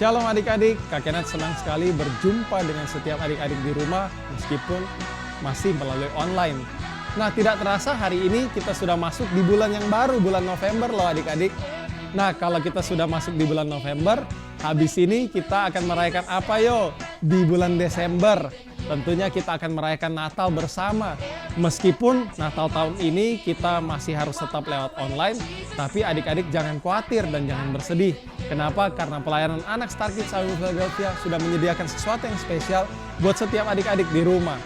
Shalom adik-adik, Kak Kenneth senang sekali berjumpa dengan setiap adik-adik di rumah meskipun masih melalui online. Nah, tidak terasa hari ini kita sudah masuk di bulan yang baru, bulan November loh adik-adik. Nah, kalau kita sudah masuk di bulan November, habis ini kita akan merayakan apa yo? Di bulan Desember. Tentunya kita akan merayakan Natal bersama. Meskipun Natal tahun ini kita masih harus tetap lewat online, tapi adik-adik jangan khawatir dan jangan bersedih. Kenapa? Karena pelayanan anak Star Kids Ayumi Philadelphia sudah menyediakan sesuatu yang spesial buat setiap adik-adik di rumah.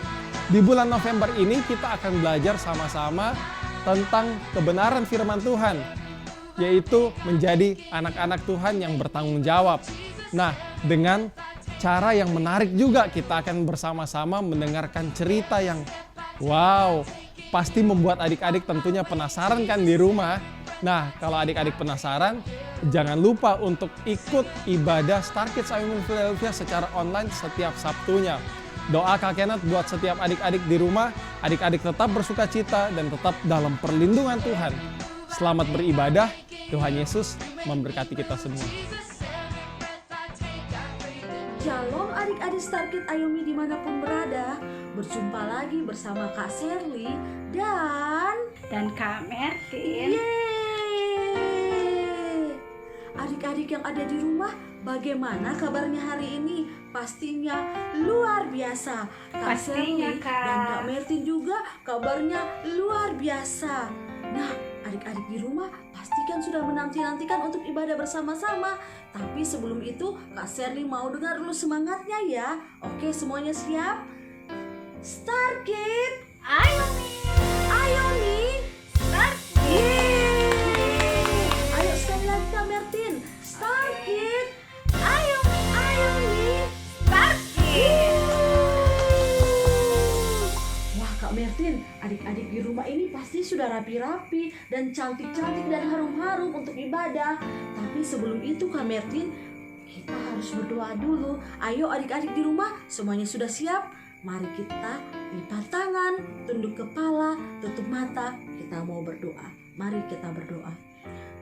Di bulan November ini kita akan belajar sama-sama tentang kebenaran firman Tuhan, yaitu menjadi anak-anak Tuhan yang bertanggung jawab. Nah, dengan cara yang menarik juga kita akan bersama-sama mendengarkan cerita yang wow, pasti membuat adik-adik tentunya penasaran kan di rumah. Nah, kalau adik-adik penasaran, jangan lupa untuk ikut ibadah Star Kids Ayumi Philadelphia secara online setiap Sabtunya. Doa Kak Kenneth buat setiap adik-adik di rumah, adik-adik tetap bersukacita dan tetap dalam perlindungan Tuhan. Selamat beribadah, Tuhan Yesus memberkati kita semua. Shalom adik-adik Star Kids Ayumi dimanapun berada. Berjumpa lagi bersama Kak Sherly dan Kak Mertin. Yeay! Adik-adik yang ada di rumah, bagaimana kabarnya hari ini? Pastinya luar biasa. Kak Pastinya, Sherly Kak. dan Kak Mertin juga kabarnya luar biasa. Nah, adik-adik di rumah pastikan sudah menanti-nantikan untuk ibadah bersama-sama. Tapi sebelum itu, Kak Sherly mau dengar dulu semangatnya ya. Oke, semuanya siap? Star Kids Ayumi, Ayumi Star Yeay! Ayo sekali lagi Kak Mertin. Star Kids Ayumi, Star Wah Kak Mertin, adik-adik di rumah ini pasti sudah rapi-rapi dan cantik-cantik dan harum-harum untuk ibadah. Tapi sebelum itu Kak Mertin, kita harus berdoa dulu. Ayo adik-adik di rumah, semuanya sudah siap? Mari kita lipat tangan, tunduk kepala, tutup mata. Kita mau berdoa. Mari kita berdoa.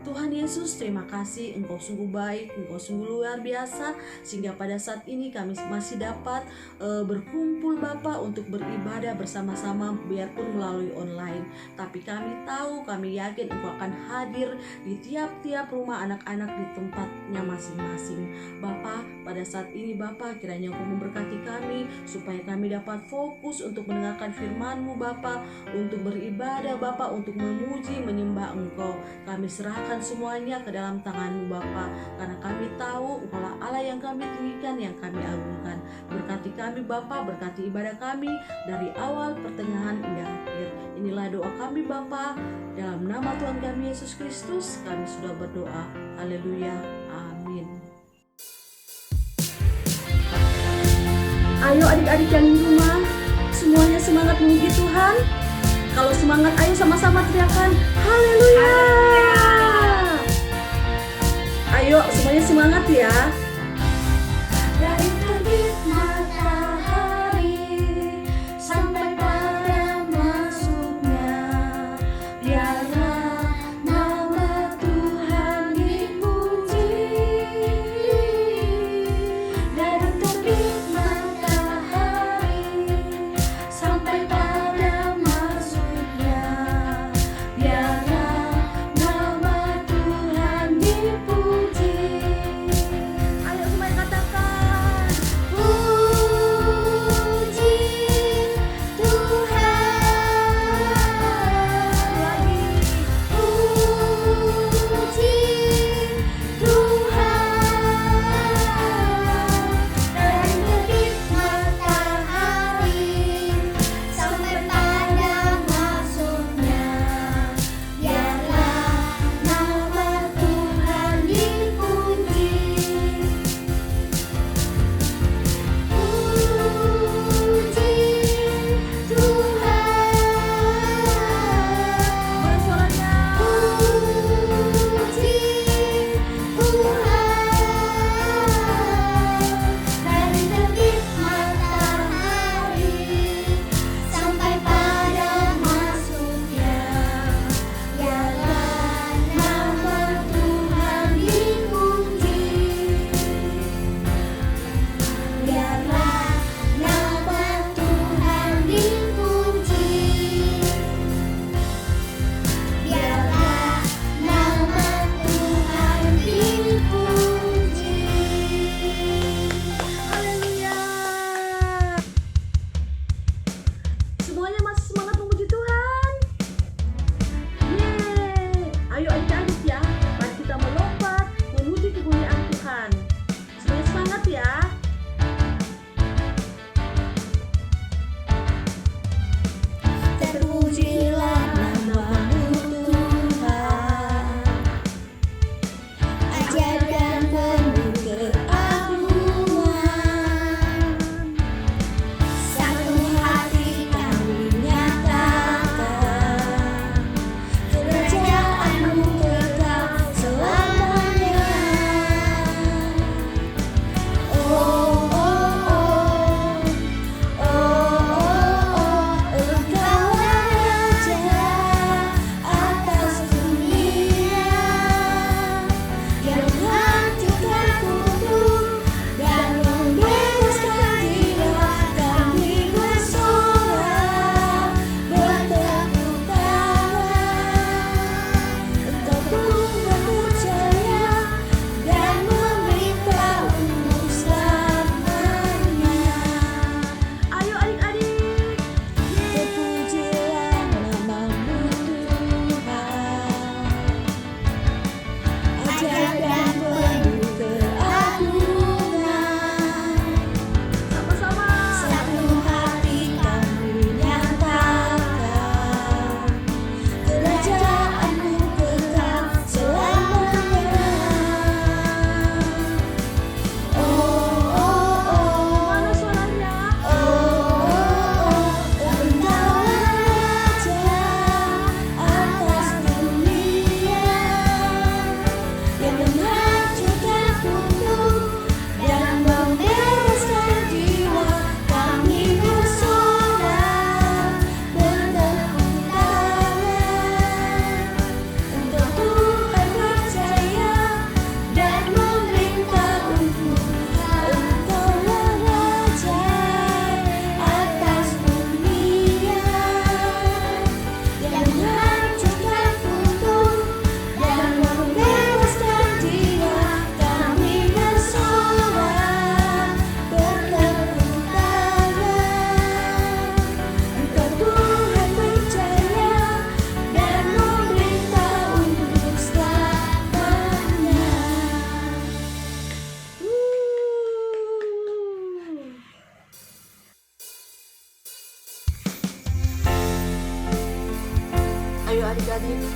Tuhan Yesus, terima kasih, Engkau sungguh baik, Engkau sungguh luar biasa, sehingga pada saat ini kami masih dapat berkumpul Bapa untuk beribadah bersama-sama biarpun melalui online. Tapi kami tahu, kami yakin Engkau akan hadir di tiap-tiap rumah anak-anak di tempatnya masing-masing. Bapa, pada saat ini Bapa, kiranya Engkau memberkati kami, supaya kami dapat fokus untuk mendengarkan firman-Mu Bapa, untuk beribadah Bapa, untuk memuji, menyembah Engkau. Kami serahkan semuanya ke dalam tangan-Mu Bapa, karena kami tahu Engkaulah Allah yang kami tinggikan, yang kami agungkan. Berkati kami Bapa, berkati ibadah kami dari awal, pertengahan, hingga akhir. Inilah doa kami Bapa, dalam nama Tuhan kami Yesus Kristus kami sudah berdoa. Haleluya, amin. Ayo adik-adik yang di rumah, semuanya semangat memuji Tuhan. Kalau semangat, ayo sama-sama teriakan haleluya. Ayo semuanya semangat ya. Dari terbit matahari sampai pada masuknya, biarlah nama Tuhan dipuji. Dari terbit matahari sampai pada masuknya, biarlah nama Tuhan dipuji. Ayo semuanya katakan adik-adik,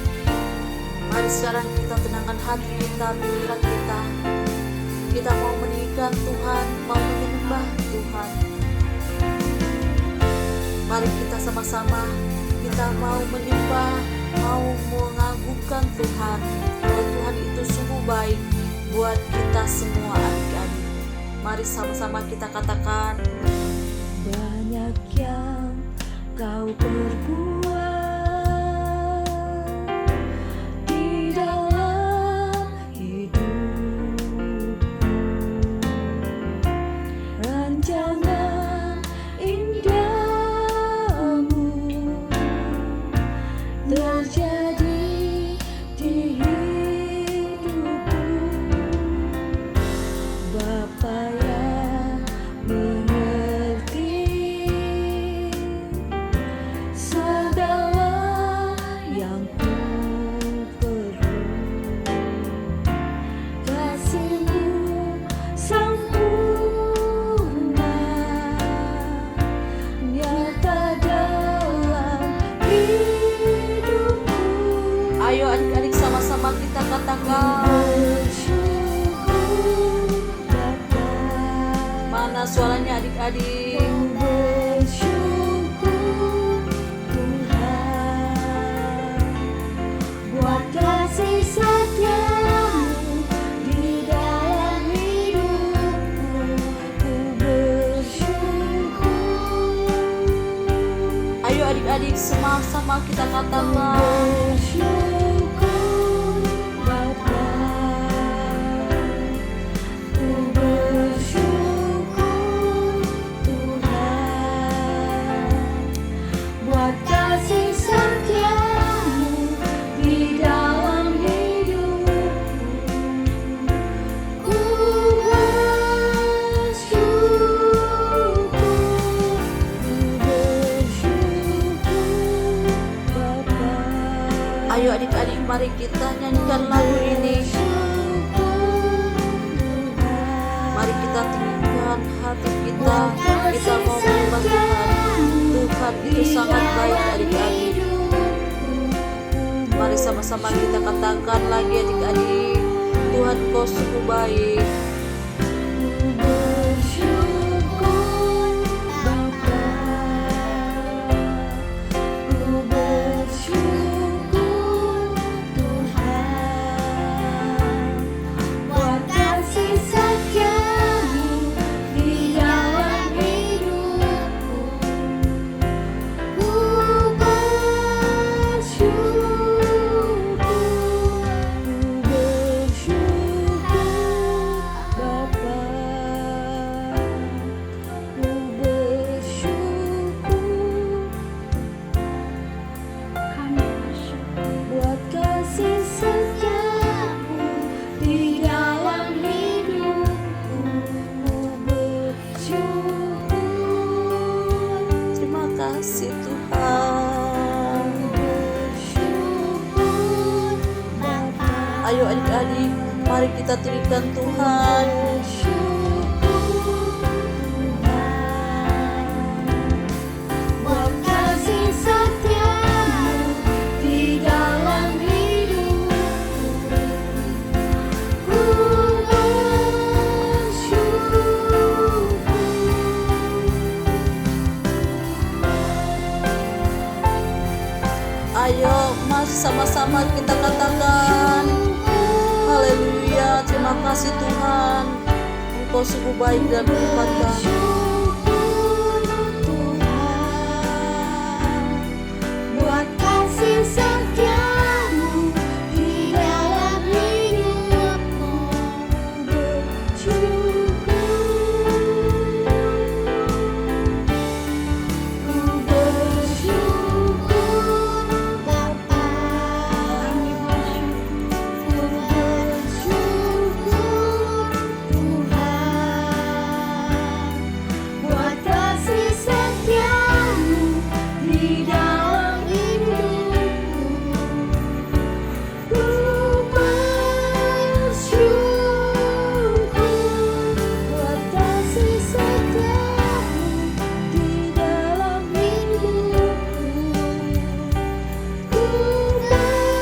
mari sekarang kita tenangkan hati kita, pikiran kita. Kita mau meninggikan Tuhan, mau menyembah Tuhan. Mari kita sama-sama, kita mau menyembah, mau mengagungkan Tuhan. Bahwa Tuhan itu sungguh baik buat kita semua adik-adik. Mari sama-sama kita katakan, Banyak yang kau perbuat di dalam hidupku, rancangan indahmu terjadi di hidupku. Bapa yang mengerti segala yang ku perlu, kasih-Mu sempurna nyata dalam hidupku. ayo adik-adik sama-sama kita katakan. Bersyukur Bapa, Mana suaranya adik-adik? bersyukur Tuhan buat kasih setia-Mu di dalam hidupku. Ku bersyukur, Ayo adik-adik sama-sama kita katakan. bersyukur Bapa, ku bersyukur Tuhan buat kasih setia-Mu di dalam hidupku. Ku bersyukur, ku bersyukur Bapa. Ayo adik-adik, mari kita nyanyikan lagu ini. Mari kita tinggikan hati kita. Kita mau menyembah Tuhan. Tuhan itu sangat baik adik-adik. Mari sama-sama kita katakan lagi adik-adik. Tuhan kau sungguh baik. Bersyukur Bapa, ku bersyukur Tuhan buat kasih setia-Mu di dalam hidupku. Ku bersyukur, ku bersyukur Bapa, ku bersyukur. Kami bersyukur buat kasih setia-Mu di dalam hidupku. Ku bersyukur, Terima kasih Tuhan. bersyukur Bapa, Ayo adik-adik, mari kita tinggikan Tuhan. bersyukur Tuhan buat kasih setia-Mu di dalam hidupku. Ku bersyukur. Ayo mas sama-sama kita katakan. Haleluya, terima kasih Tuhan. Engkau sungguh baik dan berlipat kami. Bersyukur Tuhan buat kasih setia-Mu di dalam hidupku. Ku bersyukur Bapa, ku bersyukur Tuhan buat kasih setia-Mu di dalam hidupku. Ku bersyukur buat kasih setia-Mu di dalam hidupku. Ku bersyukur.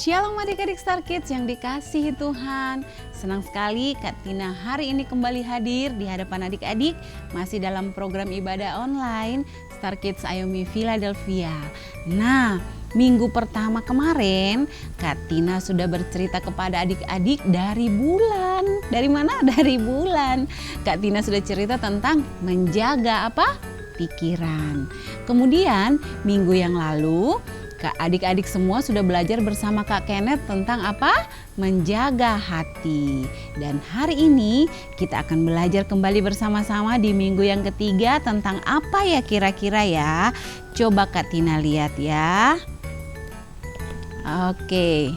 Shalom adik-adik Star Kids yang dikasihi Tuhan. Senang sekali Kak Tina hari ini kembali hadir di hadapan adik-adik masih dalam program ibadah online Star Kids Ayomi Philadelphia. Nah, minggu pertama kemarin Kak Tina sudah bercerita kepada adik-adik dari bulan. Dari mana? Dari bulan. Kak Tina sudah cerita tentang menjaga apa? Pikiran. Kemudian minggu yang lalu adik-adik semua sudah belajar bersama Kak Kenneth tentang apa? Menjaga hati. Dan hari ini kita akan belajar kembali bersama-sama di minggu yang ketiga tentang apa ya kira-kira ya? Coba Kak Tina lihat ya. Oke.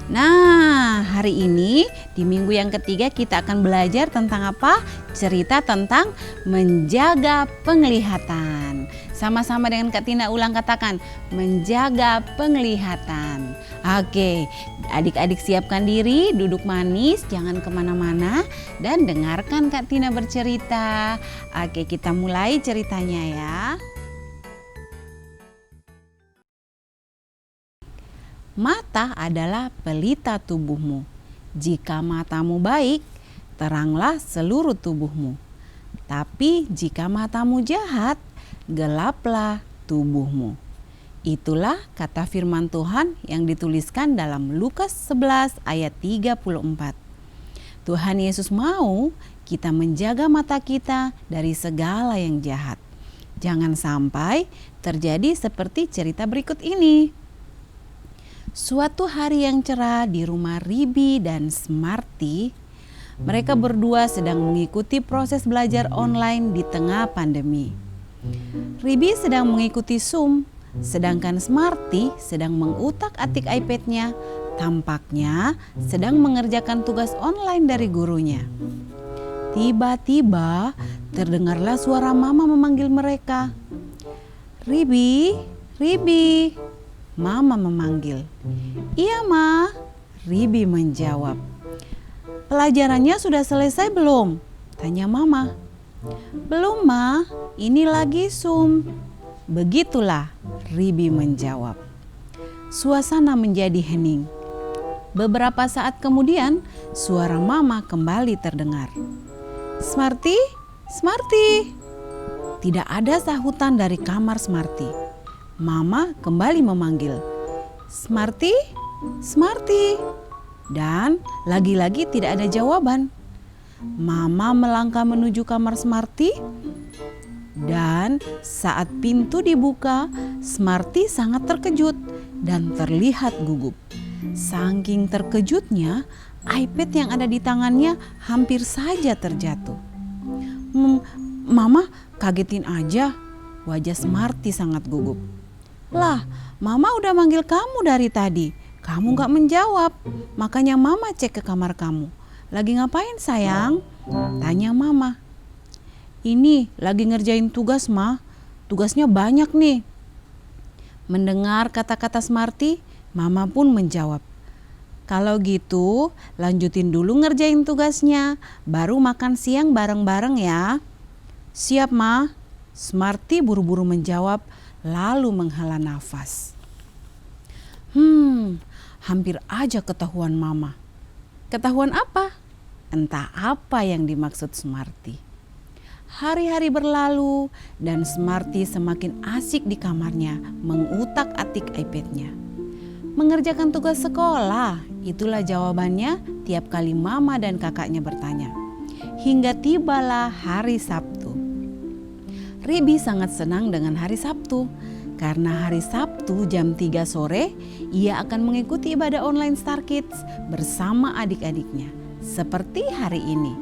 Nah, hari ini di minggu yang ketiga kita akan belajar tentang apa? Cerita tentang menjaga penglihatan. Sama-sama dengan Kak Tina ulang katakan, menjaga penglihatan. Oke, adik-adik siapkan diri, duduk manis, jangan kemana-mana dan dengarkan Kak Tina bercerita. Oke, kita mulai ceritanya ya. Mata adalah pelita tubuhmu. Jika matamu baik, teranglah seluruh tubuhmu. Tapi jika matamu jahat, gelaplah tubuhmu. Itulah kata firman Tuhan yang dituliskan dalam Lukas 11 ayat 34. Tuhan Yesus mau kita menjaga mata kita dari segala yang jahat. Jangan sampai terjadi seperti cerita berikut ini. Suatu hari yang cerah di rumah Ribi dan Smarty, mereka berdua sedang mengikuti proses belajar online di tengah pandemi. Ribi sedang mengikuti Zoom, sedangkan Smarty sedang mengutak-atik iPad-nya, tampaknya sedang mengerjakan tugas online dari gurunya. Tiba-tiba terdengarlah suara mama memanggil mereka. Ribi, Ribi. Mama memanggil. Iya Ma, Ribi menjawab. Pelajarannya sudah selesai belum? Tanya Mama. Belum Ma, ini lagi Zoom. Begitulah, Ribi menjawab. Suasana menjadi hening. Beberapa saat kemudian, suara Mama kembali terdengar. Smarty, Smarty. Tidak ada sahutan dari kamar Smarty. Mama kembali memanggil, Smarty, Smarty. Dan lagi-lagi tidak ada jawaban. Mama melangkah menuju kamar Smarty. Dan saat pintu dibuka, Smarty sangat terkejut dan terlihat gugup. Saking terkejutnya, iPad yang ada di tangannya hampir saja terjatuh. Mama kagetin aja, wajah Smarty sangat gugup. Lah, Mama udah manggil kamu dari tadi. Kamu gak menjawab. Makanya Mama cek ke kamar kamu. Lagi ngapain sayang? Tanya Mama. Ini lagi ngerjain tugas Ma. Tugasnya banyak nih. Mendengar kata-kata Smarty, Mama pun menjawab. Kalau gitu lanjutin dulu ngerjain tugasnya. Baru makan siang bareng-bareng ya. Siap Ma. Smarty buru-buru menjawab. Lalu menghela nafas. Hampir aja ketahuan Mama. Ketahuan apa? Entah apa yang dimaksud Smarty. Hari-hari berlalu dan Smarty semakin asik di kamarnya mengutak-atik iPad-nya. Mengerjakan tugas sekolah, itulah jawabannya tiap kali Mama dan kakaknya bertanya. Hingga tibalah hari Sabtu. Ribi sangat senang dengan hari Sabtu, karena hari Sabtu jam 3 sore ia akan mengikuti ibadah online Star Kids bersama adik-adiknya. Seperti hari ini,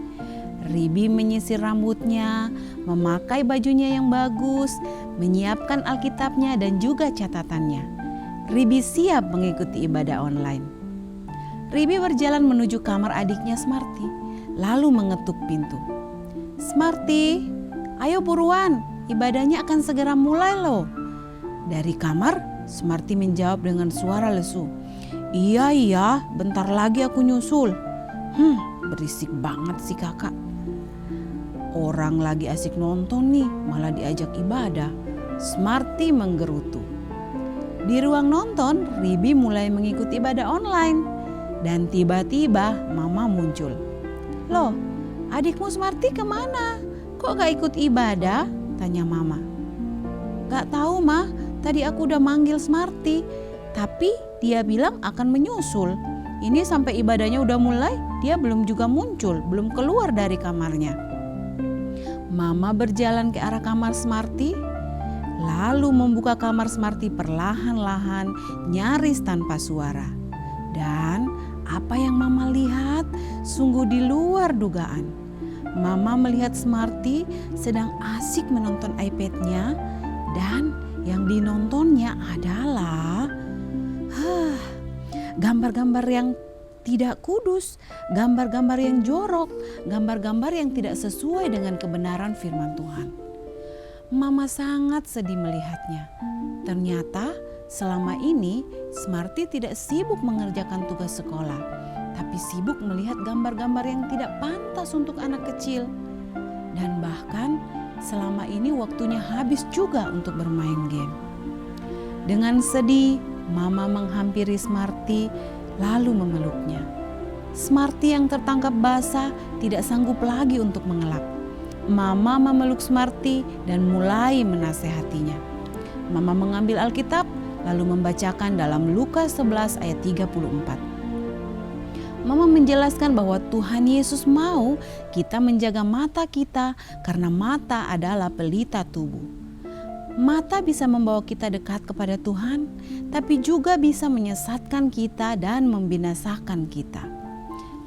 Ribi menyisir rambutnya, memakai bajunya yang bagus, menyiapkan Alkitabnya dan juga catatannya. Ribi siap mengikuti ibadah online. Ribi berjalan menuju kamar adiknya Smarty, lalu mengetuk pintu. Smarty, ayo buruan, ibadahnya akan segera mulai loh. Dari kamar, Smarty menjawab dengan suara lesu. Iya, bentar lagi aku nyusul. Berisik banget sih kakak. Orang lagi asik nonton nih, malah diajak ibadah. Smarty menggerutu. Di ruang nonton, Ribi mulai mengikuti ibadah online. Dan tiba-tiba Mama muncul. "Loh, adikmu Smarty kemana? Kok gak ikut ibadah?" tanya Mama. "Gak tahu, Ma. Tadi aku udah manggil Smarty. Tapi dia bilang akan menyusul. Ini sampai ibadahnya udah mulai, dia belum juga muncul, belum keluar dari kamarnya." Mama berjalan ke arah kamar Smarty, lalu membuka kamar Smarty perlahan-lahan, nyaris tanpa suara. Dan apa yang Mama lihat sungguh di luar dugaan. Mama melihat Smarty sedang asik menonton iPad-nya, dan yang dinontonnya adalah gambar-gambar yang tidak kudus, gambar-gambar yang jorok, gambar-gambar yang tidak sesuai dengan kebenaran firman Tuhan. Mama sangat sedih melihatnya. Ternyata selama ini Smarty tidak sibuk mengerjakan tugas sekolah, tapi sibuk melihat gambar-gambar yang tidak pantas untuk anak kecil. Dan bahkan selama ini waktunya habis juga untuk bermain game. Dengan sedih, Mama menghampiri Smarty lalu memeluknya. Smarty yang tertangkap basah tidak sanggup lagi untuk mengelak. Mama memeluk Smarty dan mulai menasehatinya. Mama mengambil Alkitab lalu membacakan dalam Lukas 11 ayat 34. Mama menjelaskan bahwa Tuhan Yesus mau kita menjaga mata kita karena mata adalah pelita tubuh. Mata bisa membawa kita dekat kepada Tuhan, tapi juga bisa menyesatkan kita dan membinasakan kita.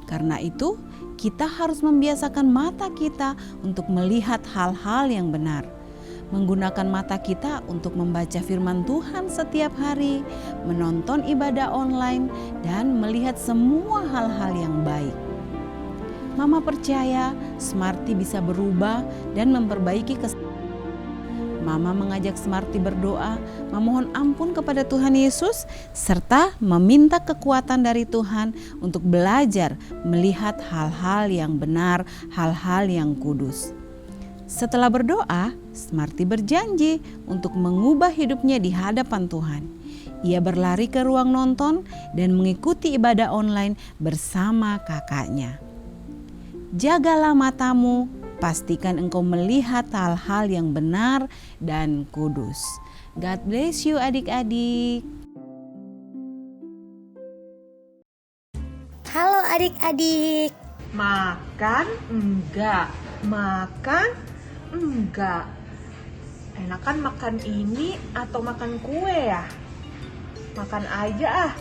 Karena itu, kita harus membiasakan mata kita untuk melihat hal-hal yang benar. Menggunakan mata kita untuk membaca firman Tuhan setiap hari, menonton ibadah online, dan melihat semua hal-hal yang baik. Mama percaya Smarty bisa berubah dan memperbaiki kesalahan. Mama mengajak Smarty berdoa, memohon ampun kepada Tuhan Yesus, serta meminta kekuatan dari Tuhan untuk belajar melihat hal-hal yang benar, hal-hal yang kudus. Setelah berdoa, Smarty berjanji untuk mengubah hidupnya di hadapan Tuhan. Ia berlari ke ruang nonton dan mengikuti ibadah online bersama kakaknya. Jagalah matamu, pastikan engkau melihat hal-hal yang benar dan kudus. God bless you adik-adik. Halo adik-adik. Makan enggak, makan enggak. Enakan makan ini atau makan kue ya? Makan aja ah.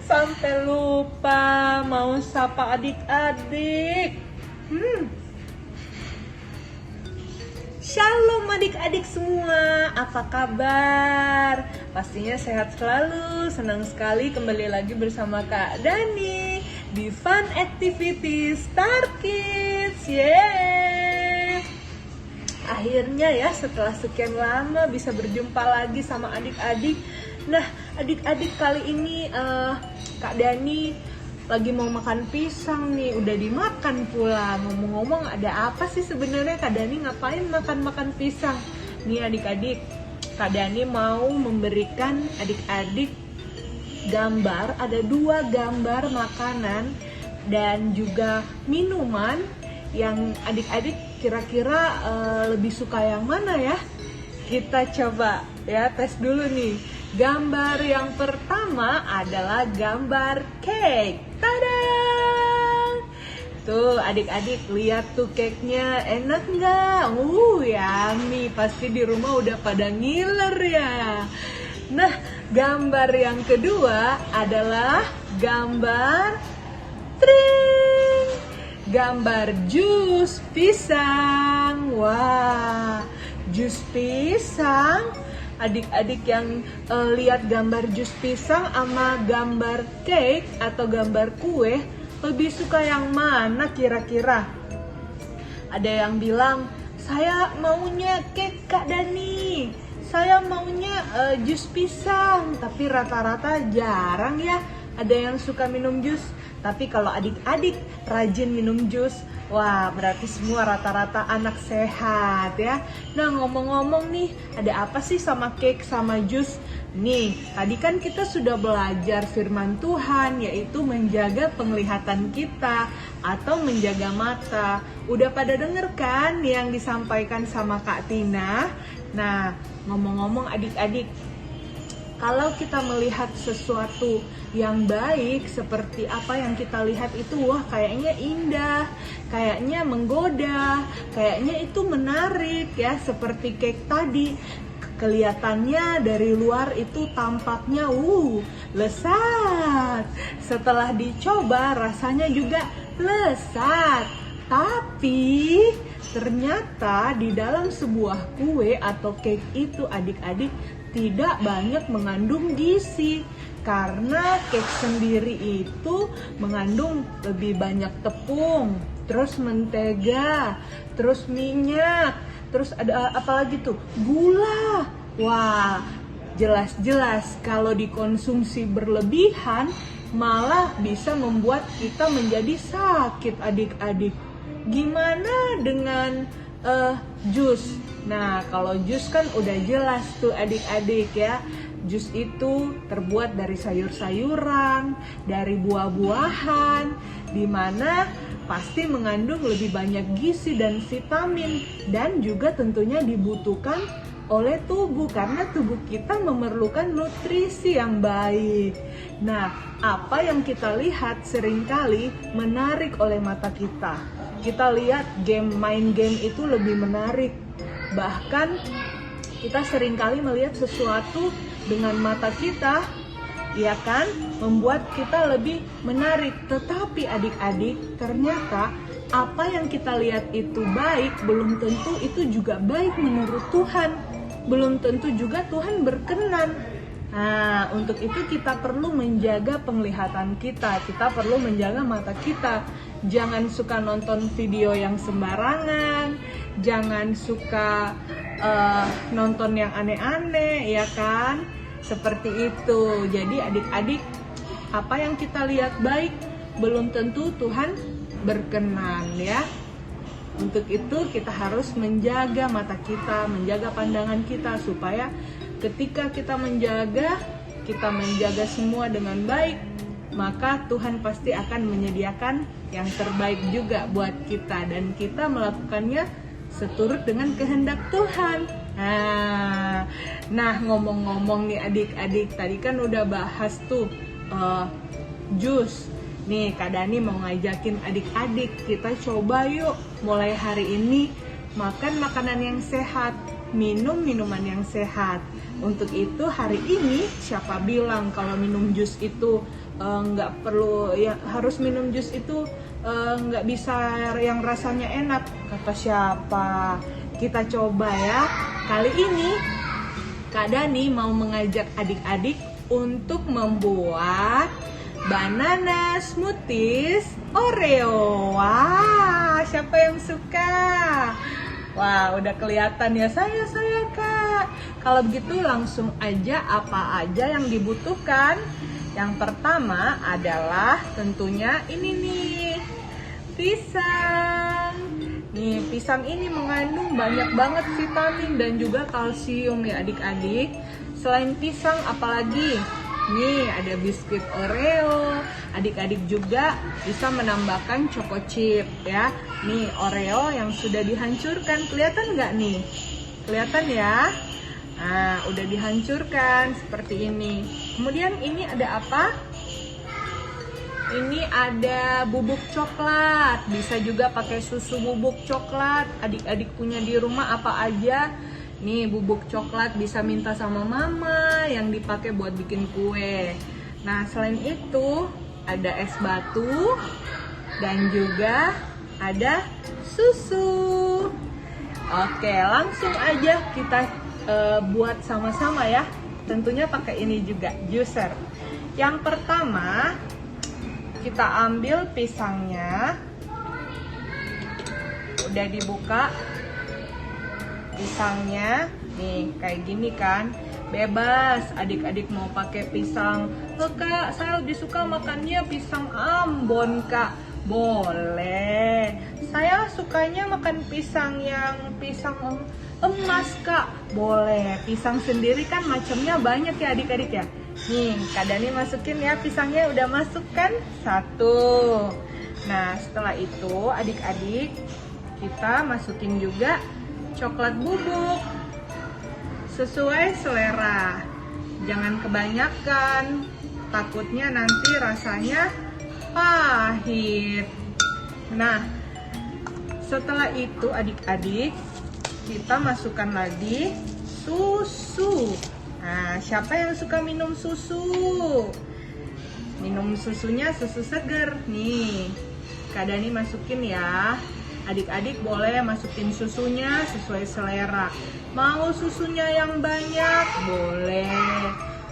Sampai lupa mau sapa adik-adik. Shalom adik-adik semua, apa kabar? Pastinya sehat selalu, senang sekali kembali lagi bersama Kak Dani di Fun Activity Star Kids. Yeay! Akhirnya ya setelah sekian lama bisa berjumpa lagi sama adik-adik. Nah, adik-adik kali ini Kak Dani lagi mau makan pisang nih, udah dimakan pula. Ngomong-ngomong, ada apa sih sebenarnya Kak Dani ngapain makan pisang? Nih adik-adik, Kak Dani mau memberikan adik-adik gambar, ada 2 gambar makanan dan juga minuman yang adik-adik kira-kira lebih suka yang mana ya? Kita coba ya tes dulu nih. Gambar yang pertama adalah gambar cake. Tada! Tuh adik-adik lihat tuh cake-nya, enak nggak? Yummy, pasti di rumah udah pada ngiler ya. Nah, gambar yang kedua adalah gambar tring. Gambar jus pisang. Wah, jus pisang. Adik-adik yang lihat gambar jus pisang sama gambar cake atau gambar kue, lebih suka yang mana kira-kira? Ada yang bilang, saya maunya cake Kak Dani, saya maunya jus pisang. Tapi rata-rata jarang ya ada yang suka minum jus. Tapi kalau adik-adik rajin minum jus, wah berarti semua rata-rata anak sehat ya. Nah ngomong-ngomong nih, ada apa sih sama cake sama jus? Nih, tadi kan kita sudah belajar firman Tuhan, yaitu menjaga penglihatan kita atau menjaga mata. Udah pada denger kan yang disampaikan sama Kak Tina? Nah, ngomong-ngomong adik-adik, kalau kita melihat sesuatu yang baik seperti apa yang kita lihat itu, wah kayaknya indah, kayaknya menggoda, kayaknya itu menarik ya, seperti cake tadi. Kelihatannya dari luar itu tampaknya lezat. Setelah dicoba rasanya juga lezat. Tapi ternyata di dalam sebuah kue atau cake itu adik-adik tidak banyak mengandung gizi. Karena cake sendiri itu mengandung lebih banyak tepung, terus mentega, terus minyak, terus ada apa lagi tuh? Gula. Wah, jelas-jelas kalau dikonsumsi berlebihan malah bisa membuat kita menjadi sakit adik-adik. Gimana dengan jus? Nah, kalau jus kan udah jelas tuh adik-adik ya. Jus itu terbuat dari sayur-sayuran, dari buah-buahan, di mana pasti mengandung lebih banyak gizi dan vitamin, dan juga tentunya dibutuhkan oleh tubuh karena tubuh kita memerlukan nutrisi yang baik. Nah, apa yang kita lihat seringkali menarik oleh mata kita. Kita lihat main game itu lebih menarik. Bahkan kita seringkali melihat sesuatu dengan mata kita, ya kan, membuat kita lebih menarik. Tetapi adik-adik, ternyata apa yang kita lihat itu baik, belum tentu itu juga baik menurut Tuhan. Belum tentu juga Tuhan berkenan. Nah, untuk itu kita perlu menjaga penglihatan kita. Kita perlu menjaga mata kita. Jangan suka nonton video yang sembarangan. Jangan suka nonton yang aneh-aneh, ya kan? Seperti itu. Jadi adik-adik, apa yang kita lihat baik belum tentu Tuhan berkenan ya. Untuk itu kita harus menjaga mata kita, menjaga pandangan kita supaya ketika kita menjaga semua dengan baik, maka Tuhan pasti akan menyediakan yang terbaik juga buat kita dan kita melakukannya seturut dengan kehendak Tuhan. Nah, ngomong-ngomong nih adik-adik, tadi kan udah bahas tuh jus. Nih Kak Dani mau ngajakin adik-adik, kita coba yuk mulai hari ini makan makanan yang sehat, minum minuman yang sehat. Untuk itu hari ini siapa bilang kalau minum jus itu nggak perlu, ya harus minum jus itu nggak bisa yang rasanya enak, kata siapa? Kita coba ya. Kali ini Kak Dani mau mengajak adik-adik untuk membuat banana smoothies Oreo. Wah, siapa yang suka? Wah, udah kelihatan ya, saya Kak. Kalau begitu langsung aja, apa aja yang dibutuhkan. Yang pertama adalah tentunya ini nih, pisang. Nih, pisang ini mengandung banyak banget vitamin dan juga kalsium ya adik-adik. Selain pisang apalagi? Nih ada biskuit Oreo. Adik-adik juga bisa menambahkan choco chip ya. Nih Oreo yang sudah dihancurkan, kelihatan nggak nih? Kelihatan ya? Nah, udah dihancurkan seperti ini. Kemudian ini ada apa? Ini ada bubuk coklat. Bisa juga pakai susu bubuk coklat. Adik-adik punya di rumah apa aja? Nih bubuk coklat bisa minta sama mama yang dipakai buat bikin kue. Nah, selain itu ada es batu dan juga ada susu. Oke, langsung aja kita buat sama-sama ya. Tentunya pakai ini juga, juicer. Yang pertama, kita ambil pisangnya. Udah dibuka pisangnya, nih kayak gini kan. Bebas, adik-adik mau pakai pisang. Oh, Kak, saya lebih suka makannya pisang Ambon, Kak. Boleh. Saya sukanya makan pisang emas, Kak. Boleh. Pisang sendiri kan macamnya banyak ya adik-adik ya. Nih, Kak Dani masukin ya, pisangnya udah masuk kan? 1. Nah, setelah itu adik-adik kita masukin juga coklat bubuk sesuai selera. Jangan kebanyakan, takutnya nanti rasanya pahit. Nah, setelah itu adik-adik kita masukkan lagi susu. Nah, siapa yang suka minum susu? Minum susunya susu seger nih. Kak Dani masukin ya. Adik-adik boleh masukin susunya sesuai selera. Mau susunya yang banyak? Boleh.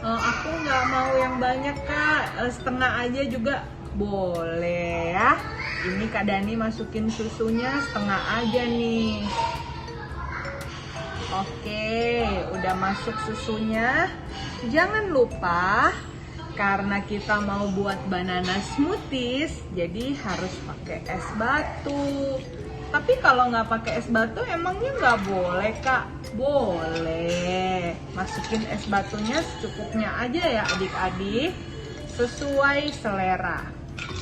Aku nggak mau yang banyak, Kak. Setengah aja juga boleh ya. Ini Kak Dani masukin susunya setengah aja nih. Oke, udah masuk susunya. Jangan lupa, karena kita mau buat banana smoothies, jadi harus pakai es batu. Tapi kalau nggak pakai es batu, emangnya nggak boleh, Kak? Boleh. Masukin es batunya secukupnya aja ya adik-adik, sesuai selera.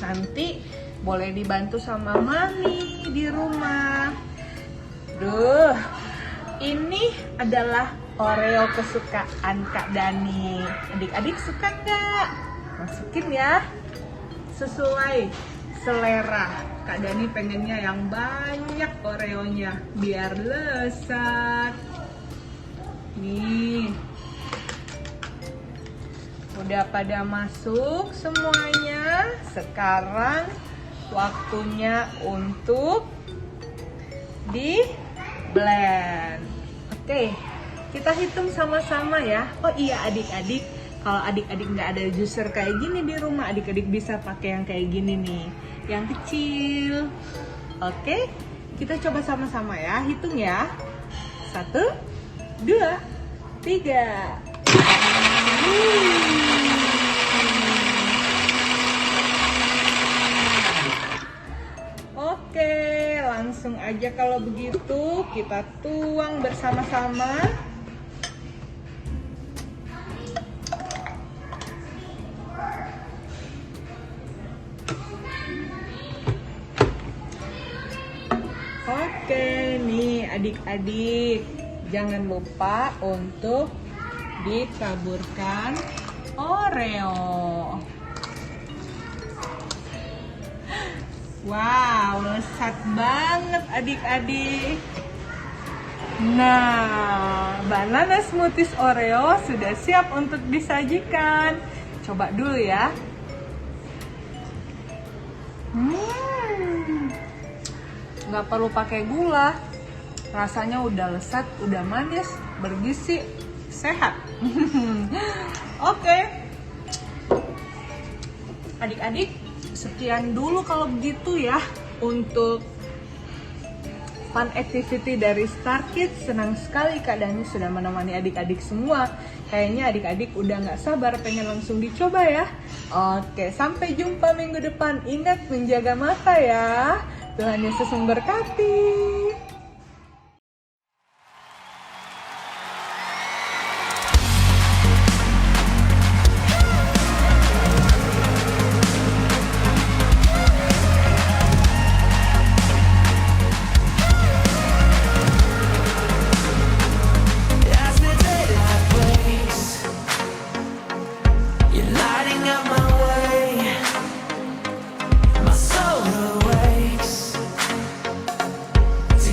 Nanti boleh dibantu sama mami di rumah. Duh, ini adalah Oreo kesukaan Kak Dani. Adik-adik suka nggak? Masukin ya, sesuai selera. Kak Dani pengennya yang banyak Oreonya biar lezat. Nih, udah pada masuk semuanya. Sekarang waktunya untuk di blend. Oke, kita hitung sama-sama ya. Oh iya adik-adik, kalau adik-adik nggak ada juicer kayak gini di rumah, adik-adik bisa pakai yang kayak gini nih, yang kecil. Oke, kita coba sama-sama ya. Hitung ya. 1, 2, 3. Oke, langsung aja kalau begitu kita tuang bersama-sama. Oke, nih adik-adik, jangan lupa untuk ditaburkan Oreo. Wow, lezat banget adik-adik. Nah, banana smoothies Oreo sudah siap untuk disajikan. Coba dulu ya. Nggak perlu pakai gula. Rasanya udah lezat, udah manis, bergizi, sehat. Oke. Adik-adik, sekian dulu kalau begitu ya untuk fun activity dari Star Kids. Senang sekali Kak Dani sudah menemani adik-adik semua. Kayaknya adik-adik udah nggak sabar pengen langsung dicoba ya. Oke, sampai jumpa minggu depan. Ingat menjaga mata ya. Tuhan Yesus memberkati. As the daylight breaks, you're lighting up my way. My soul awakes to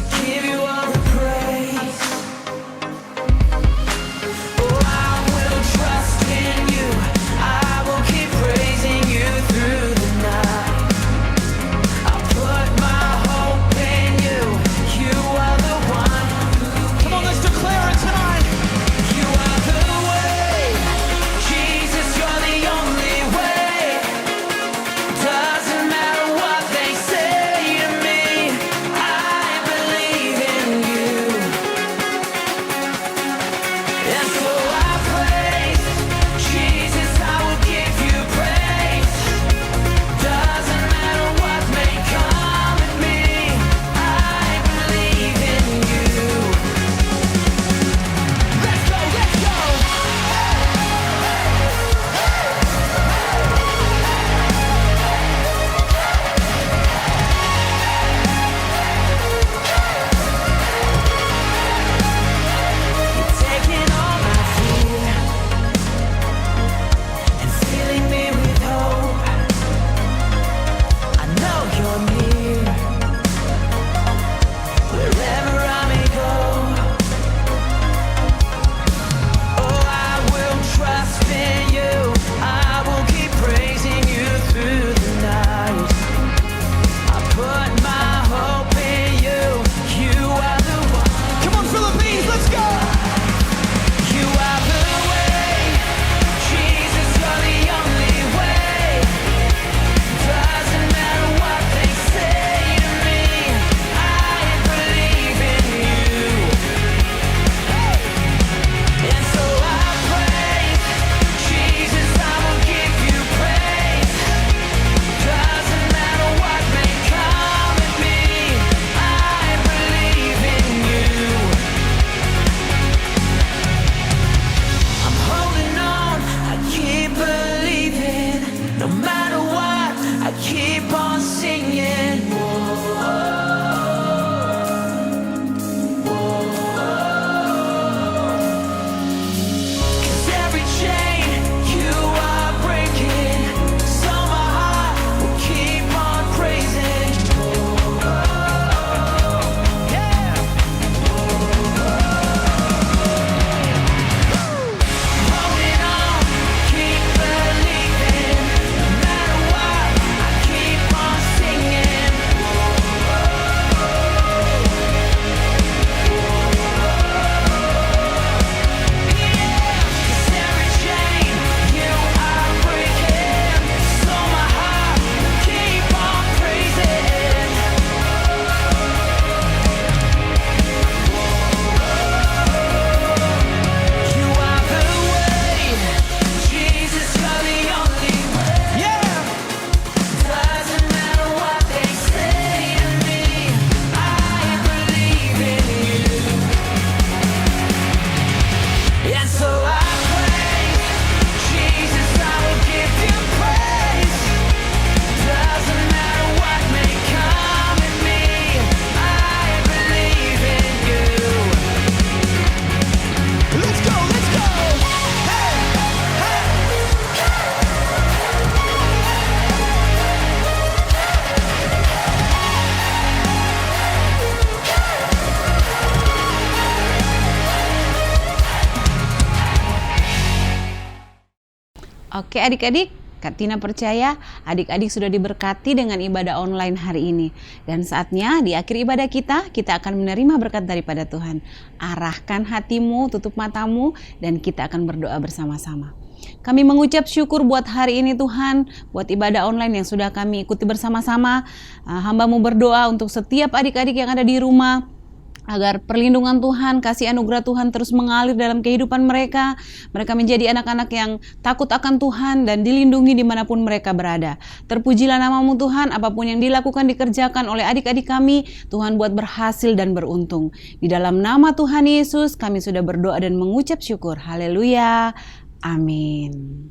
Oke adik-adik, Kak Tina percaya adik-adik sudah diberkati dengan ibadah online hari ini. Dan saatnya di akhir ibadah kita akan menerima berkat daripada Tuhan. Arahkan hatimu, tutup matamu, dan kita akan berdoa bersama-sama. Kami mengucap syukur buat hari ini Tuhan, buat ibadah online yang sudah kami ikuti bersama-sama. Hamba-Mu berdoa untuk setiap adik-adik yang ada di rumah, agar perlindungan Tuhan, kasih anugerah Tuhan terus mengalir dalam kehidupan mereka. Mereka menjadi anak-anak yang takut akan Tuhan dan dilindungi dimanapun mereka berada. Terpujilah nama-Mu Tuhan, apapun yang dilakukan, dikerjakan oleh adik-adik kami, Tuhan buat berhasil dan beruntung. Di dalam nama Tuhan Yesus kami sudah berdoa dan mengucap syukur. Haleluya. Amin.